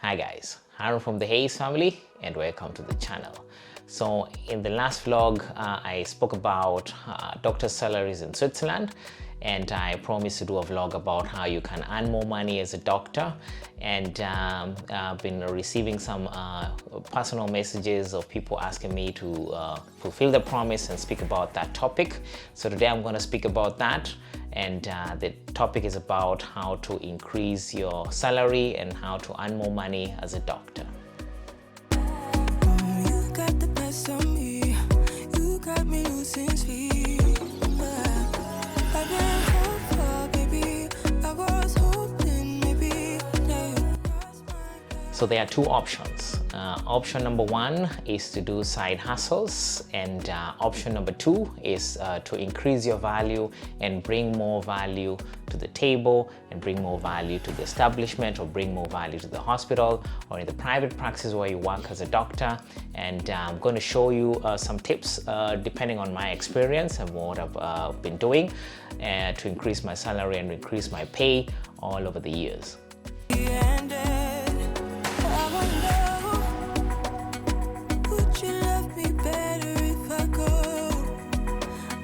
Hi guys, Harun from the Hayes family and welcome to the channel. So in the last vlog, I spoke about doctor salaries in Switzerland, and I promised to do a vlog about how you can earn more money as a doctor. And I've been receiving some personal messages of people asking me to fulfill the promise and speak about that topic. So today I'm going to speak about that. And the topic is about how to increase your salary and how to earn more money as a doctor. You got the best of me. You got me losing sleep. I've been hopeful, baby. I was hoping maybe that you crossed my path. So there are two options. Option number one is to do side hustles, and option number two is to increase your value and bring more value to the table and bring more value to the establishment, or bring more value to the hospital or in the private practice where you work as a doctor. And I'm going to show you some tips depending on my experience and what I've been doing to increase my salary and increase my pay all over the years. And I wonder, would you love me better if I go?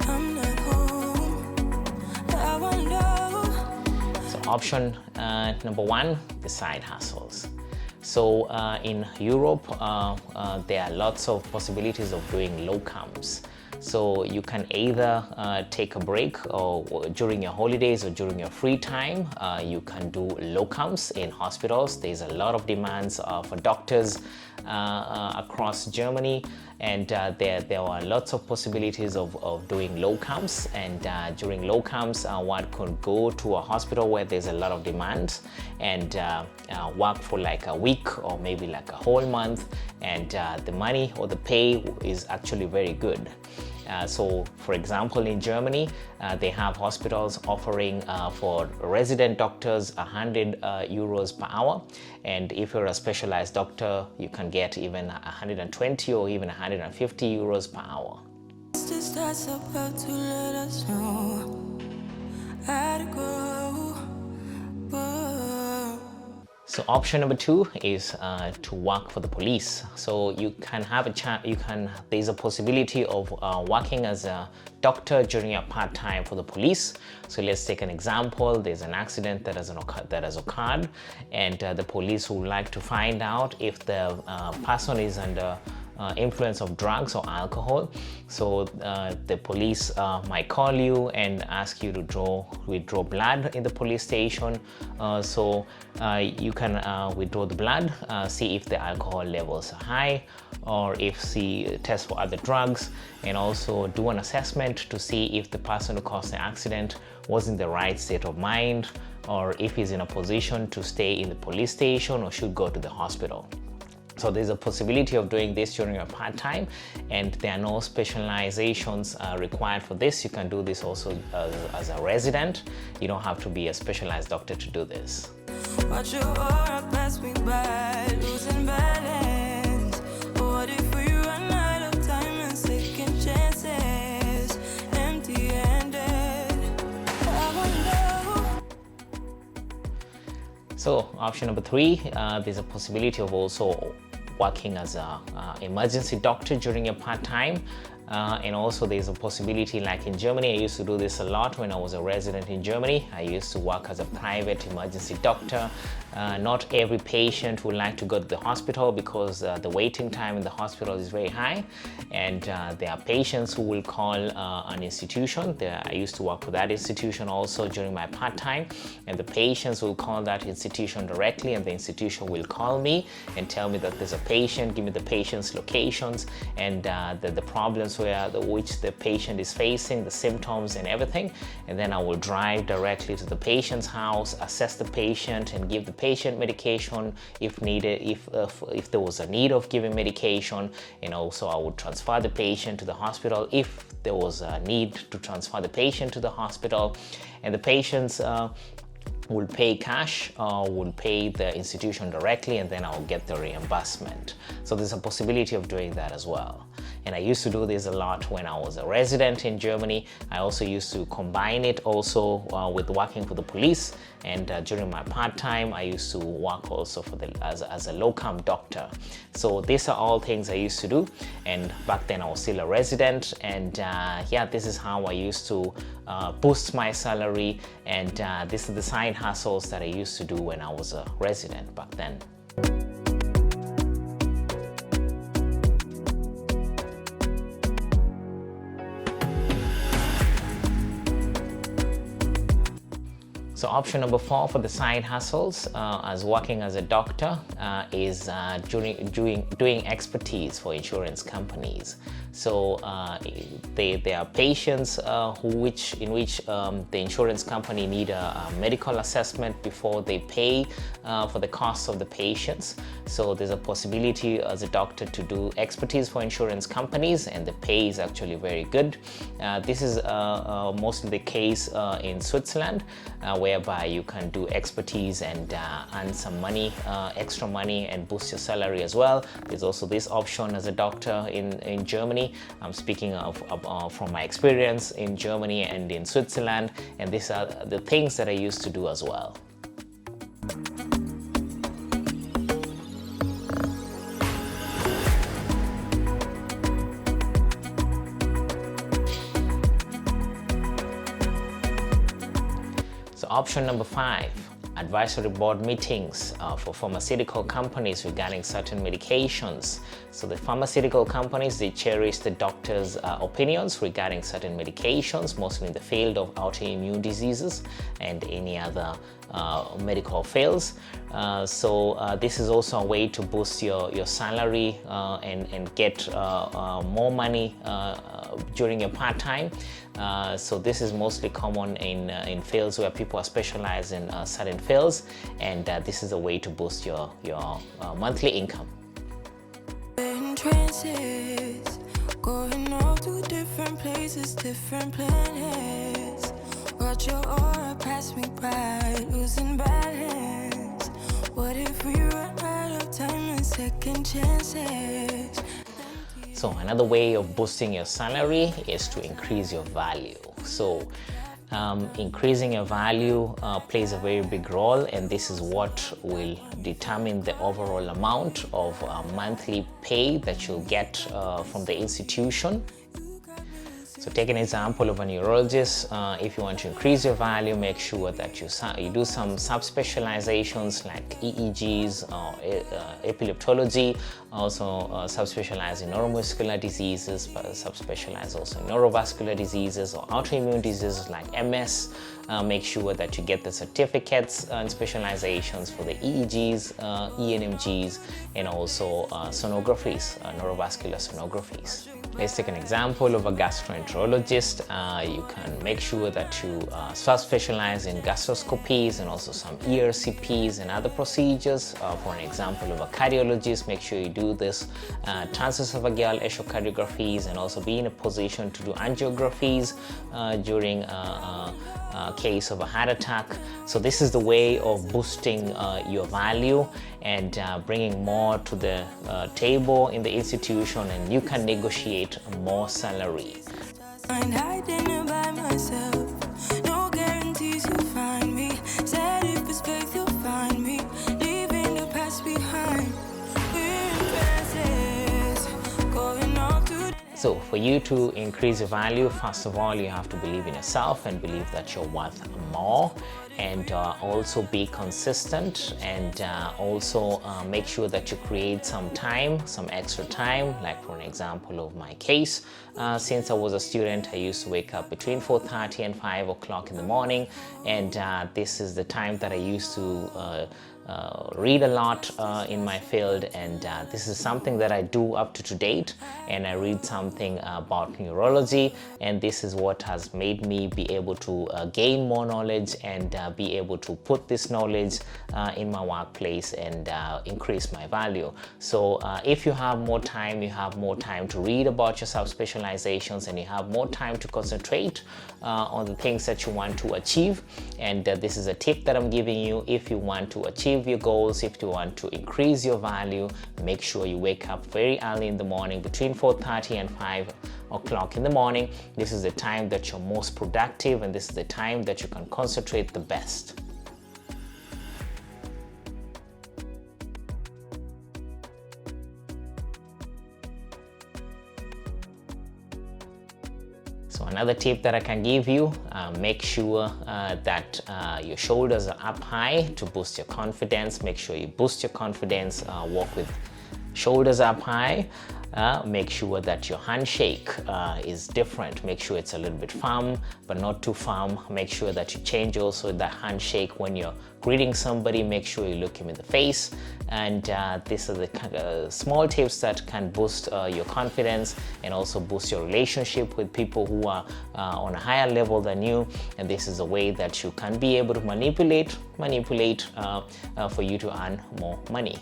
I'm not home. I wonder. So option number one, the side hustles. So in Europe, there are lots of possibilities of doing locums. So you can either take a break or during your holidays or during your free time, you can do locums in hospitals. There's a lot of demands for doctors across Germany, and there are lots of possibilities of doing locums. And during locums, one could go to a hospital where there's a lot of demands and work for like a week or maybe like a whole month, and the money or the pay is actually very good. So for example, in Germany, they have hospitals offering for resident doctors 100 euros per hour. And if you're a specialized doctor, you can get even 120 or even 150 euros per hour. Just that's about to let us know how to go. So option number two is to work for the police. So you can have a chance, there's a possibility of working as a doctor during your part-time for the police. So let's take an example. There's an accident that has occurred, and the police would like to find out if the person is under influence of drugs or alcohol. So the police might call you and ask you to withdraw blood in the police station. So you can withdraw the blood, see if the alcohol levels are high, or test for other drugs, and also do an assessment to see if the person who caused the accident was in the right state of mind, or if he's in a position to stay in the police station or should go to the hospital. So there's a possibility of doing this during your part-time, and there are no specializations required for this. You can do this also as a resident. You don't have to be a specialized doctor to do this. Watch your aura pass me by, losing balance. What if we run out of time and second chances? Empty-handed. I wonder. So option number three, there's a possibility of also working as a emergency doctor during your part-time. And also there's a possibility, like in Germany, I used to do this a lot when I was a resident in Germany. I used to work as a private emergency doctor. Not every patient would like to go to the hospital because the waiting time in the hospital is very high, and there are patients who will call an institution. I used to work for that institution also during my part-time, and the patients will call that institution directly, and the institution will call me and tell me that there's a patient, give me the patient's locations and the problems which the patient is facing, the symptoms and everything. And then I will drive directly to the patient's house, assess the patient and give the patient medication if needed, if there was a need of giving medication. And also I would transfer the patient to the hospital if there was a need to transfer the patient to the hospital. And the patients will pay cash or will pay the institution directly, and then I'll get the reimbursement. So there's a possibility of doing that as well. And I used to do this a lot when I was a resident in Germany. I also used to combine it also with working for the police, and during my part-time I used to work also for as a locum doctor. So these are all things I used to do, and back then I was still a resident, and yeah, this is how I used to boost my salary, and these are the side hustles that I used to do when I was a resident back then. So option number 4 for the side hustles as working as a doctor is doing expertise for insurance companies. So there are patients in which the insurance company need a medical assessment before they pay for the cost of the patients. So there's a possibility as a doctor to do expertise for insurance companies, and the pay is actually very good. This is mostly the case in Switzerland, whereby you can do expertise and earn some money, extra money, and boost your salary as well. There's also this option as a doctor in Germany. I'm speaking of from my experience in Germany and in Switzerland, and these are the things that I used to do as well. So option number 5, advisory board meetings for pharmaceutical companies regarding certain medications. So the pharmaceutical companies, they cherish the doctors' opinions regarding certain medications, mostly in the field of autoimmune diseases and any other medical fields. So this is also a way to boost your salary and get more money during your part-time. So this is mostly common in fields where people are specialized in certain fields, and this is a way to boost your monthly income. Trances, going off to different places, different planets. Watch your aura pass me by, losing balance. What if we run out of time and second chances? So another way of boosting your salary is to increase your value. So increasing your value plays a very big role, and this is what will determine the overall amount of monthly pay that you'll get from the institution. So take an example of a neurologist. If you want to increase your value, make sure that you do some subspecializations like EEGs or epileptology, also subspecialize in neuromuscular diseases, but subspecialize also in neurovascular diseases or autoimmune diseases like MS. Make sure that you get the certificates and specializations for the EEGs, ENMGs, and also sonographies, neurovascular sonographies. Let's take an example of a gastroenterologist. You can make sure that you specialize in gastroscopies and also some ERCPs and other procedures. For an example of a cardiologist, make sure you do this transesophageal echocardiographies and also be in a position to do angiographies during case of a heart attack. So this is the way of boosting your value and bringing more to the table in the institution, and you can negotiate more salary. I'm hiding by myself, no guarantees you'll find me. Said if it's faith you'll find me, leaving the past behind. We're in trances, going off to. So for you to increase your value, first of all, you have to believe in yourself and believe that you're worth more, and also be consistent, and also make sure that you create some time, some extra time. Like for an example of my case, since I was a student, I used to wake up between 4:30 and 5 o'clock in the morning, and this is the time that I used to read a lot in my field, and this is something that I do up to date, and I read something about neurology, and this is what has made me be able to gain more knowledge and be able to put this knowledge in my workplace and increase my value. So if you have more time, you have more time to read about your subspecializations, and you have more time to concentrate on the things that you want to achieve. And this is a tip that I'm giving you. If you want to achieve your goals, if you want to increase your value, make sure you wake up very early in the morning, between 4:30 and 5 o'clock in the morning. This is the time that you're most productive, and this is the time that you can concentrate the best. So another tip that I can give you, make sure that your shoulders are up high to boost your confidence. Make sure you boost your confidence, walk with shoulders up high. Make sure that your handshake is different. Make sure it's a little bit firm, but not too firm. Make sure that you change also the handshake when you're greeting somebody. Make sure you look him in the face. And these are the kind of small tips that can boost your confidence and also boost your relationship with people who are on a higher level than you. And this is a way that you can be able to manipulate for you to earn more money.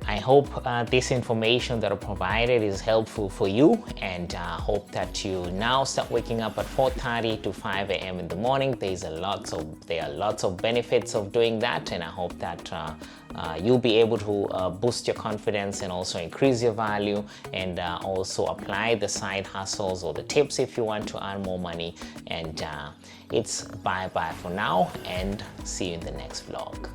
I hope this information that I provided is helpful for you, and hope that you now start waking up at 4:30 to 5 a.m. in the morning. There are lots of benefits of doing that, and I hope that you'll be able to boost your confidence and also increase your value, and also apply the side hustles or the tips if you want to earn more money. And it's bye-bye for now, and see you in the next vlog.